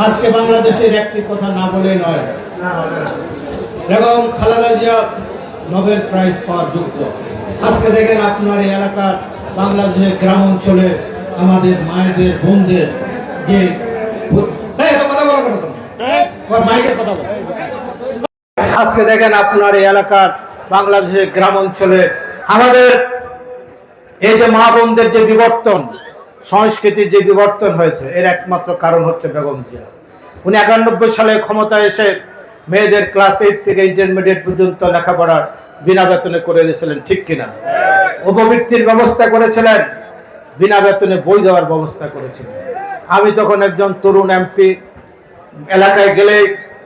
আজকে বাংলাদেশের একটি কথা না বলে নয়, বেগম খালেদা জিয়া নোবেল প্রাইজ পাওয়ার যোগ্য। আজকে দেখেন আপনার এই এলাকার বাংলাদেশের গ্রাম অঞ্চলে আমাদের মায়েদের বোনদের যে আজকে দেখেন আপনার এই এলাকার বাংলাদেশের গ্রাম অঞ্চলে আমাদের এই যে মা বোনদের যে বিবর্তন, সংস্কৃতির যে বিবর্তন হয়েছে, এর একমাত্র কারণ হচ্ছে বেগম জিয়া। উনি 91 সালে ক্ষমতায় এসে মেয়েদের ক্লাস 8 থেকে ইন্টারমিডিয়েট পর্যন্ত লেখাপড়ার বিনা বেতনে করে দিয়েছিলেন, ঠিক কিনা? উপবৃত্তির ব্যবস্থা করেছিলেন, বিনা বেতনে বই দেওয়ার ব্যবস্থা করেছিলেন। আমি তখন একজন তরুণ এমপি, এলাকায় গেলে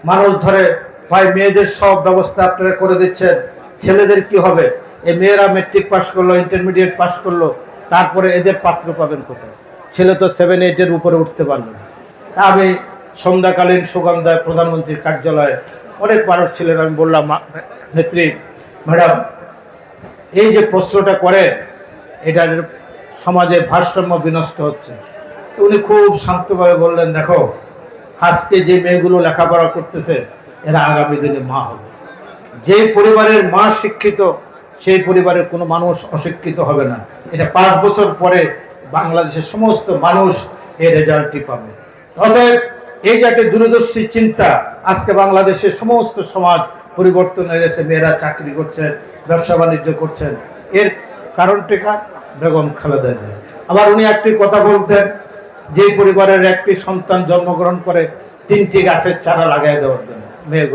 মানুষ ধরে, ভাই মেয়েদের সব ব্যবস্থা আপনারা করে দিচ্ছেন, ছেলেদের কি হবে? এই মেয়েরা মেট্রিক পাস করলো, ইন্টারমিডিয়েট পাস করলো, তারপরে এদের পাত্র পাবেন কোথায়? ছেলে তো 7-8-এর উপরে উঠতে পারলো না। আমি সন্ধ্যাকালীন সুগন্ধায় প্রধানমন্ত্রীর কার্যালয়ে অনেক মানুষ ছিলেন, আমি বললাম, নেত্রী ম্যাডাম, এই যে প্রশ্নটা করে এটার সমাজে ভারসাম্য বিনষ্ট হচ্ছে। তো উনি খুব শান্তভাবে বললেন, দেখো আজকে যে মেয়েগুলো লেখাপড়া করতেছে এরা আগামী দিনে মা হবে। যে পরিবারের মা শিক্ষিত সেই পরিবারের কোনো মানুষ অশিক্ষিত হবে না। এটা 5 বছর পরে বাংলাদেশের সমস্ত মানুষ এই রেজাল্টটি পাবে। অতএব এই যে একটা দূরদর্শী চিন্তা, আজকে বাংলাদেশের সমস্ত সমাজ পরিবর্তন হয়ে গেছে। মেয়েরা চাকরি করছেন, ব্যবসা বাণিজ্য করছেন, এর কারণটি কার? বেগম খালেদা জিয়া। আবার উনি একটি কথা বলতেন, যে পরিবারের একটি সন্তান জন্মগ্রহণ করে 3টি গাছের চারা লাগাই দেওয়ার জন্য মেয়েগুলো।